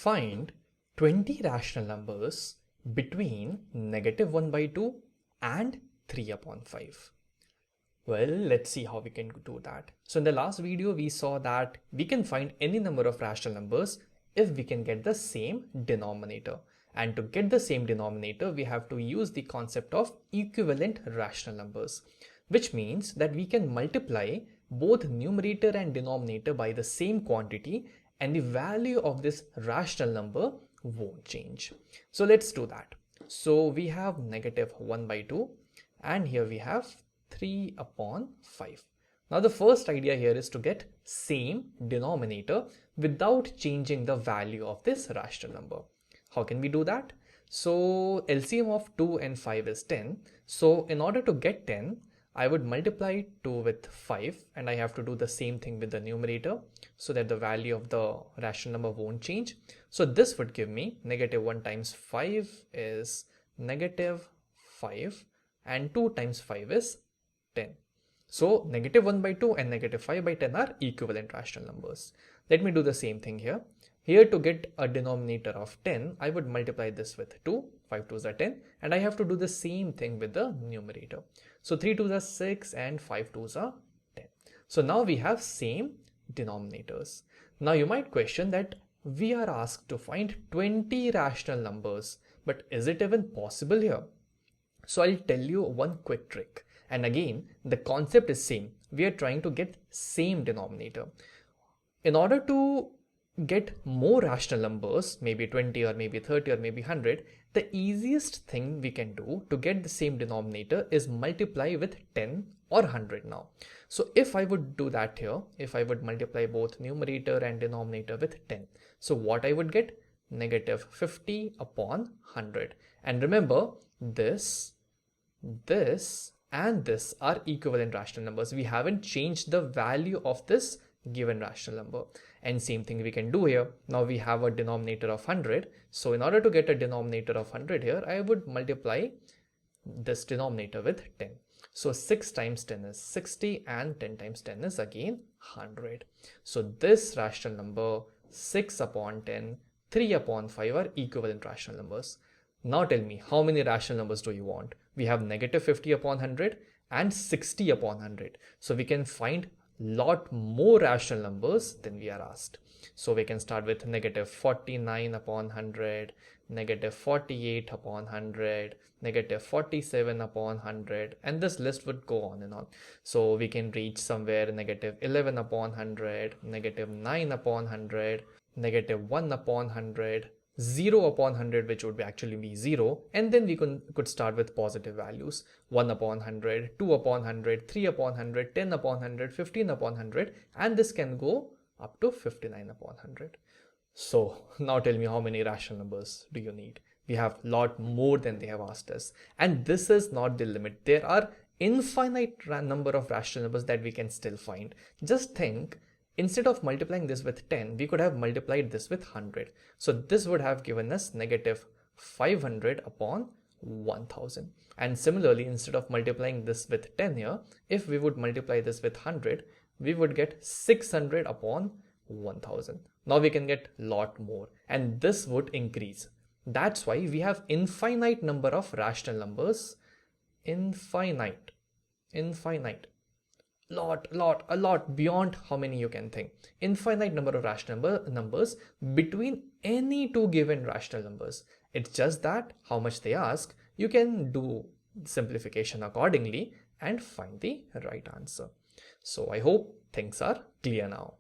Find 20 rational numbers between -1 by 2 and 3 upon 5. Well, let's see how we can do that. So in the last video, we saw that we can find any number of rational numbers if we can get the same denominator. And to get the same denominator, we have to use the concept of equivalent rational numbers, which means that we can multiply both numerator and denominator by the same quantity and the value of this rational number won't change. So let's do that. So we have -1 by 2 and here we have 3 upon 5. Now the first idea here is to get same denominator without changing the value of this rational number. How can we do that? So LCM of 2 and 5 is 10. So in order to get 10, I would multiply 2 with 5 and I have to do the same thing with the numerator so that the value of the rational number won't change. So this would give me -1 times 5 is -5 and 2 times 5 is 10. So -1 by 2 and -5 by 10 are equivalent rational numbers. Let me do the same thing here. Here to get a denominator of 10, I would multiply this with 2, 5 2s are 10, and I have to do the same thing with the numerator. So 3 2s are 6 and 5 2s are 10. So now we have same denominators. Now you might question that we are asked to find 20 rational numbers, but is it even possible here? So I'll tell you one quick trick. And again, the concept is same. We are trying to get same denominator. In order to get more rational numbers, maybe 20 or maybe 30 or maybe 100, the easiest thing we can do to get the same denominator is multiply with 10 or 100 now. So if I would do that here, if I would multiply both numerator and denominator with 10, so what I would get? -50 upon 100. And remember, this and this are equivalent rational numbers. We haven't changed the value of this given rational number. And same thing we can do here. Now we have a denominator of 100. So in order to get a denominator of 100 here, I would multiply this denominator with 10. So 6 times 10 is 60 and 10 times 10 is again 100. So this rational number 6 upon 10, 3 upon 5 are equivalent rational numbers. Now tell me, how many rational numbers do you want? We have -50 upon 100 and 60 upon 100. So we can find lot more rational numbers than we are asked. So we can start with -49 upon 100, -48 upon 100, -47 upon 100, and this list would go on and on. So we can reach somewhere -11 upon 100, -9 upon 100, -1 upon 100, 0 upon 100, which would actually be 0, and then we could start with positive values: 1 upon 100, 2 upon 100, 3 upon 100, 10 upon 100, 15 upon 100, and this can go up to 59 upon 100. So now tell me, how many rational numbers do you need? We have a lot more than they have asked us, and this is not the limit. There are infinite number of rational numbers that we can still find. Just think, instead of multiplying this with 10, we could have multiplied this with 100. So this would have given us -500 upon 1000. And similarly, instead of multiplying this with 10 here, if we would multiply this with 100, we would get 600 upon 1000. Now we can get a lot more, and this would increase. That's why we have infinite number of rational numbers. Infinite. A lot beyond how many you can think. Infinite number of rational numbers between any two given rational numbers. It's just that how much they ask, you can do simplification accordingly and find the right answer. So I hope things are clear now.